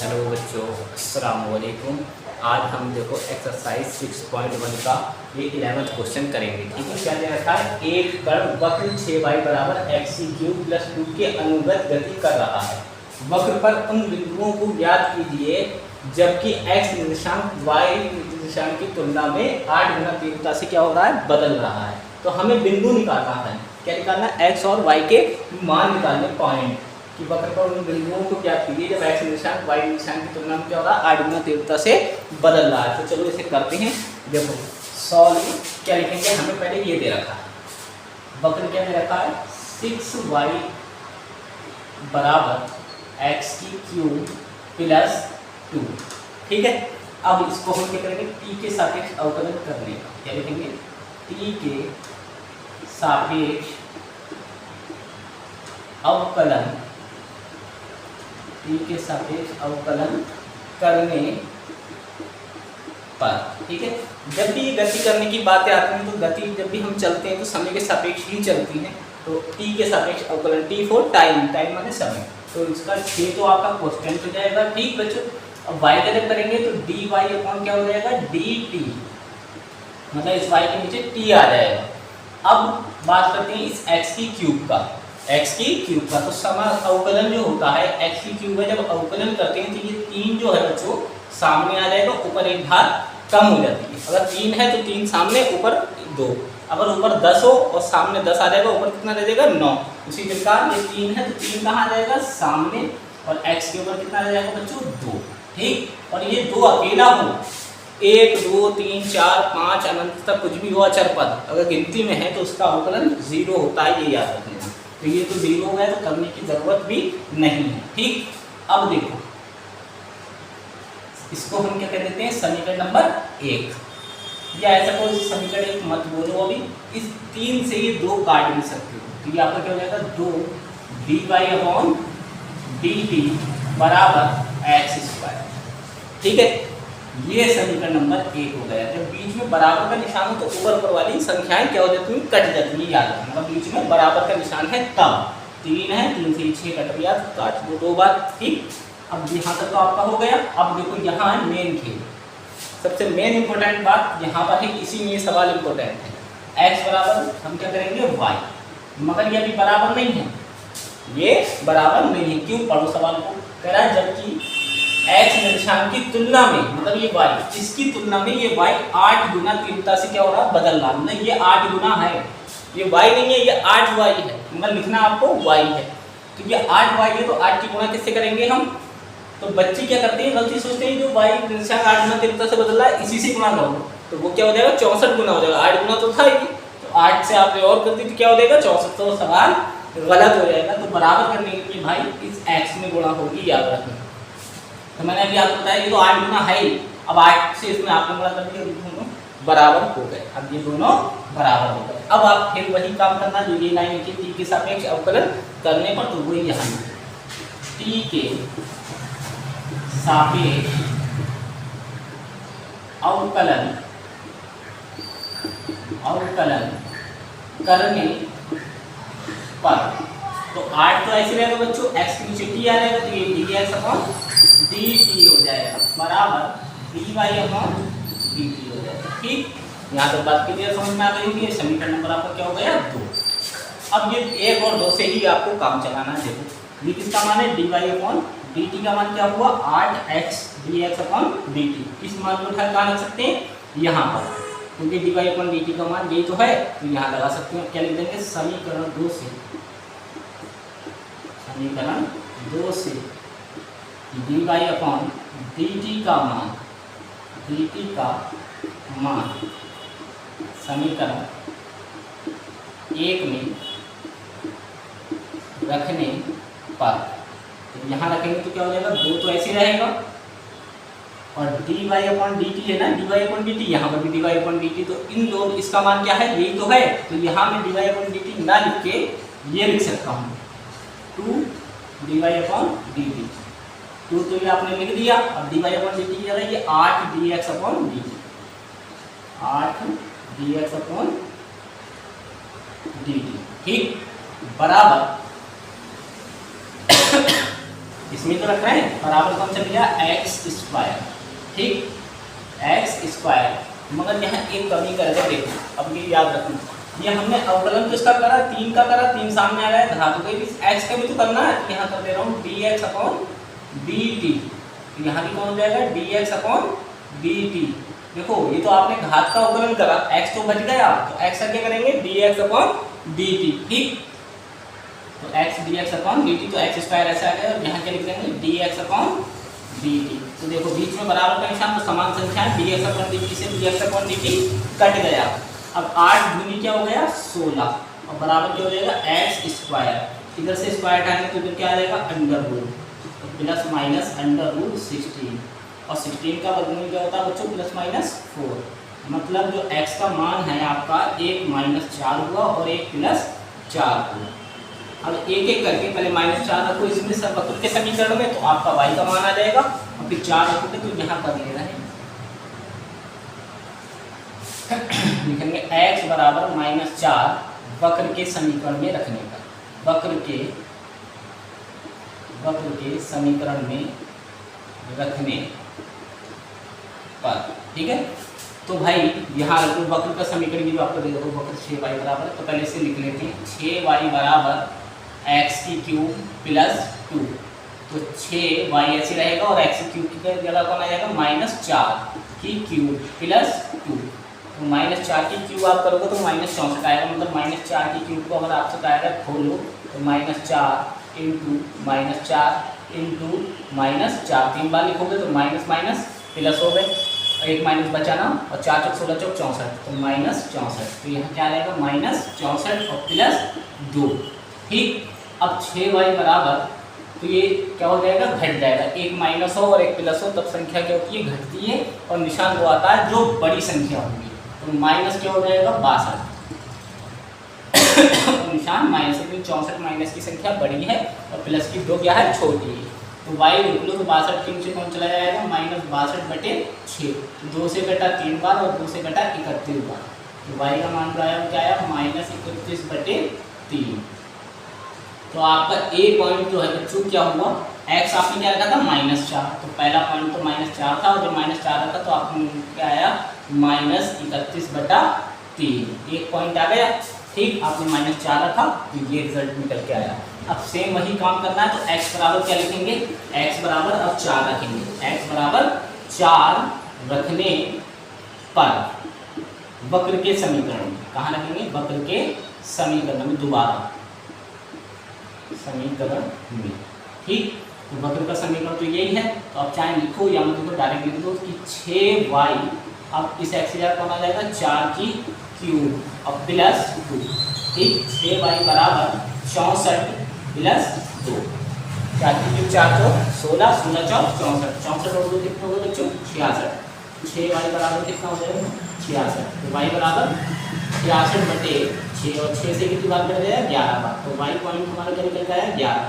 Hello बच्चों, अस्सलाम वालेकुम। आज हम देखो एक्सरसाइज 6.1 का ये 11th क्वेश्चन करेंगे। ठीक है, क्या दे रखा है? एक कण वक्र 6y बराबर x³ + 2 के अनुगत गति कर रहा है। वक्र पर उन बिंदुओं को ज्ञात कीजिए जबकि x निर्देशांक y निर्देशांक की तुलना में 8 गुना तीव्रता से क्या हो रहा है, बदल रहा है। तो हमें बिंदु निकालना है। क्या निकालना है? x और y के मान निकालने, पॉइंट कि वक्र पर उन बिंदुओं को ज्ञात कीजिए जब x निर्देशांक y निर्देशांक की तुलना में क्या हो रहा है, 8 गुना तीव्रता से बदल रहा है। तो चलो इसे करते हैं। देखो सॉल्व क्या लिखेंगे, हमें पहले ये दे रखा है वक्र क्या दे रखा है 6y बराबर x³ + 2। ठीक है, अब इसको हम क्या करेंगे, t के सापेक्ष अवकलन करने का। क्या लिखेंगे? t के सापेक्ष अवकलन, t के सापेक्ष अवकलन करने पर। ठीक है, जब भी गति करने की बातें आती हैं तो गति जब भी हम चलते हैं तो समय के सापेक्ष ही चलती है। तो t के सापेक्ष अवकलन, t फॉर टाइम, टाइम माने समय। तो इसका 6 तो आपका कांस्टेंट हो जाएगा। ठीक बच्चों, अब y का जब करेंगे तो dy अपॉन क्या हो जाएगा, dt, मतलब इस y के नीचे t आ जाएगा। अब बात करते हैं इस x³ का, x³ का। तो समय अवकलन जो होता है x³ का जब अवकलन करते हैं तो ये 3 जो है बच्चों सामने आ जाएगा, ऊपर एक धार कम हो जाती है। अगर 3 है तो 3 सामने, ऊपर 2। अगर ऊपर 10 हो और सामने 10 आ जाएगा, ऊपर कितना रह जाएगा, 9। उसी प्रकार ये 3 है तो 3 कहाँ आ जाएगा, सामने, और x के ऊपर कितना रह जाएगा बच्चों, 2। ठीक, और ये 2 अकेला हो, 1 2 3 4 5 अनंत तक कुछ भी हो अचर पद अगर गिनती में है तो उसका अवकलन 0 होता है, ये याद रखना। तो ये तो 0 हो गया तो करने की जरूरत भी नहीं है। ठीक, अब देखो इसको हम क्या कह देते हैं, समीकरण नंबर 1, या ऐसा कोई समीकरण 1 मत बोलो। अभी इस 3 से ये 2 काट भी सकते हो, तो ये आपका क्या हो जाएगा, 2 dy/dt बराबर x²। ठीक है, ये समीकरण नंबर 1 हो गया। जब बीच में बराबर का निशान हो तो ऊपर वाली संख्याएं क्या हो जाती हैं, कट जाती हैं, याद रखना। बीच में बराबर का निशान है तब 3 है, 3 से 6 कट गया, काट दो बार। ठीक, अब यहाँ तक तो आपका हो गया। अब देखो यहाँ है मेन खेल, सबसे मेन इंपॉर्टेंट बात यहाँ पर है, इसी में ये सवाल इंपॉर्टेंट है। x बराबर हम क्या करेंगे, y, मगर ये अभी बराबर नहीं है, ये बराबर नहीं है। क्यों? पढ़ो सवाल को। कह रहा है जबकि x निर्देशांक की तुलना में, मतलब ये y, इसकी तुलना में ये y 8 गुना तीव्रता से क्या हो रहा है, बदल रहा है। मतलब ये 8 गुना है, ये y नहीं है, ये 8y है, मतलब लिखना आपको y है। तो ये 8y है, तो 8 की गुणा किससे करेंगे हम? तो बच्चे क्या करते हैं, गलती सोचते हैं जो y निर्देशांक 8 गुना तीव्रता से बदल रहा है इसी से गुणा करो, तो वो क्या हो जाएगा, 64 गुना हो जाएगा। 8 गुना तो था ही, तो 8 से आपने और कर दी तो क्या हो जाएगा, 64। तो सवाल गलत हो जाएगा। तो बराबर करने के लिए भाई इस x में गुणा होगी, याद रखना। तो मैंने अभी आपको बताया ये तो 8 गुना है ही, अब 8 से इसमें आपने गुणा कर दिया, दोनों बराबर हो गए। अब ये दोनों बराबर हो गए। अब आप फिर वही काम करना जो ये लाइन लिखी, t के सापेक्ष अवकलन करने पर, तो वही यहाँ t के सापेक्ष अवकलन करने पर, तो 8 तो ऐसे रहेगा बच्चों, x की नीचे t आ जाएगा, तो ये dx/dt हो जाएगा बराबर dy/dt हो जाएगा। ठीक, यहाँ तक बात क्लियर समझ में आ गई होगी। समीकरण नंबर आपका क्या हो गया, 2। अब ये 1 और 2 से ही आपको काम चलाना है। देखो ये किसका मान है, dy/dt का मान क्या हुआ, 8x dx/dt। इस मान को उठा कहाँ रख सकते हैं, यहाँ पर, क्योंकि dy/dt का मान यही तो है, तो यहाँ लगा सकते हैं। क्या लिख देंगे, समीकरण 2 से dy/dt का मान, dt का मान समीकरण 1 में रखने पर, तो यहाँ रखेंगे तो क्या हो जाएगा, 2 तो ऐसे रहेगा, और dy/dt है ना, dy/dt, यहाँ पर भी dy/dt, तो इन दोनों, इसका मान क्या है, यही तो है। तो यहाँ मैं dy/dt ना लिख के ये लिख सकता हूँ, 2 dy/dt। 2 तो ये आपने लिख दिया। अब dy/dt क्या है, ये 8 dx/dt, 8 dx/dt। ठीक, बराबर इसमें तो रख रहे हैं, बराबर कौन चल गया एक्स स्क्वायर, ठीक, एक्स स्क्वायर। मगर यहाँ एक कमी कर दे, देखो अब ये याद रखना, ये हमने अवकलन किसका करा, 3 का करा, 3 सामने आ रहा है, धातु के बीच एक्स का भी तो करना है, यहाँ कर दे रहा हूँ dx अपॉन dt, यहाँ भी कौन हो जाएगा dx अपॉन dt। देखो ये तो आपने घात का अवकलन करा, x तो बच गया, तो x का क्या करेंगे dx अपॉन dt, ठीक, तो x dx अपॉन dt, तो x स्क्वायर ऐसा आ गया, और यहाँ क्या लिख देंगे dx अपॉन dt। तो देखो बीच में बराबर का निशान, तो समान संख्या है, dx अपॉन dt से dx अपॉन dt कट गया। अब 8 दूनी क्या हो गया 16, और बराबर क्या हो जाएगा एक्स स्क्वायर, इधर से स्क्वायर हटाएंगे तो इधर क्या आ जाएगा अंडर रूट, तो प्लस माइनस अंडर रूट 16, और 16 का वर्गमूल क्या होता है बच्चों प्लस माइनस 4, मतलब जो x का मान है आपका 1 माइनस 4 हुआ और 1 प्लस 4 हुआ। अब एक एक करके पहले माइनस 4 रखो इसमें सब वक्र के समीकरण में, तो आपका y का मान आ जाएगा, और फिर 4 रखोगे तो यहाँ कर ले रहे हैं लिखेंगे x बराबर -4 वक्र के समीकरण में रखने पर, वक्र के समीकरण में रखने पर, ठीक है। तो भाई यहाँ रखो वक्र का समीकरण की जो आपको दे दो, वक्र 6y बराबर, तो पहले से लिख लेते हैं 6y बराबर x की क्यूब प्लस 2, तो 6y ऐसे रहेगा, और x की क्यूब की जगह कौन आ जाएगा -4 की क्यूब प्लस 2, तो -4 की क्यूब आप करोगे तो -64 आएगा, मतलब -4 की क्यूब को अगर आपसे कहेगा खोलो तो -4 इंटू -4 इंटू -4, 3 बार लिखोगे तो माइनस माइनस प्लस हो गए, एक माइनस बचाना, और 4 चौक 16 चौक 64, तो -64, तो यहाँ क्या आएगा -64 और प्लस 2, ठीक। अब 6y बराबर, तो ये क्या हो जाएगा घट जाएगा, एक माइनस हो और एक प्लस हो तब संख्या क्या होती है घटती है, और निशान वो आता है जो बड़ी संख्या होगी, तो माइनस क्या हो जाएगा 62 निशान माइनस, क्योंकि 64 माइनस की संख्या बड़ी है और प्लस की 2 क्या है छोटी है, तो y लिख लो तो 62 के नीचे कौन चला जाएगा -62/6, 2 से घटा 3 बार और 2 से घटा 31 बार, तो y का मान क्या आया -31/3। तो आपका a पॉइंट जो है बच्चों क्या हुआ, x आपने क्या रखा था -4, तो पहला पॉइंट तो -4 था, और जब -4 रखा तो आपने क्या आया -31/3, एक पॉइंट आ गया, ठीक, आपने -4 रखा तो ये रिजल्ट निकल के आया। अब सेम वही काम करना है, तो x बराबर क्या लिखेंगे, x बराबर अब 4 रखेंगे, x बराबर 4 रखने पर वक्र के समीकरण में, कहाँ रखेंगे वक्र के समीकरण में, दोबारा समीकरण में, ठीक, तो वक्र का समीकरण तो यही है, तो आप चाहे लिखो या मत लिखो, डायरेक्ट लिख दो कि 6y, अब इस x की जगह कौन आ जाएगा 4 की क्यूब और प्लस 2, ठीक, 6y बराबर 64 प्लस 2, 4 की क्यूब 4 चौक 16, 16 चौक 64, 64 और 2 कितने हो गए बच्चों 66, 6y बराबर कितना हो जाएगा 66, तो y बराबर 66/6, और 6 से कितनी बार कट जाएगा 11 बार, तो y पॉइंट हमारा क्या निकल गया 11।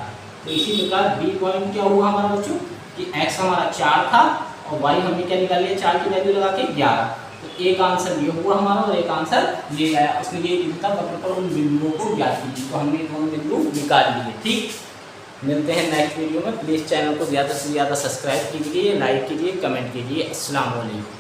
तो इसी प्रकार b पॉइंट क्या हुआ हमारा बच्चों कि x हमारा 4 था और y हमने क्या निकाल लिया 4 की वैल्यू लगा के 11, तो एक आंसर ये हुआ हमारा और एक आंसर ये आया, उसने ये लिखा वक्र पर उन बिंदुओं को ज्ञात कीजिए, तो हमने दोनों बिंदु निकाल लिए, ठीक। मिलते हैं नेक्स्ट वीडियो में, प्लीज़ चैनल को ज़्यादा से ज़्यादा सब्सक्राइब कीजिए, लाइक कीजिए, कमेंट कीजिए। अस्सलाम वालेकुम।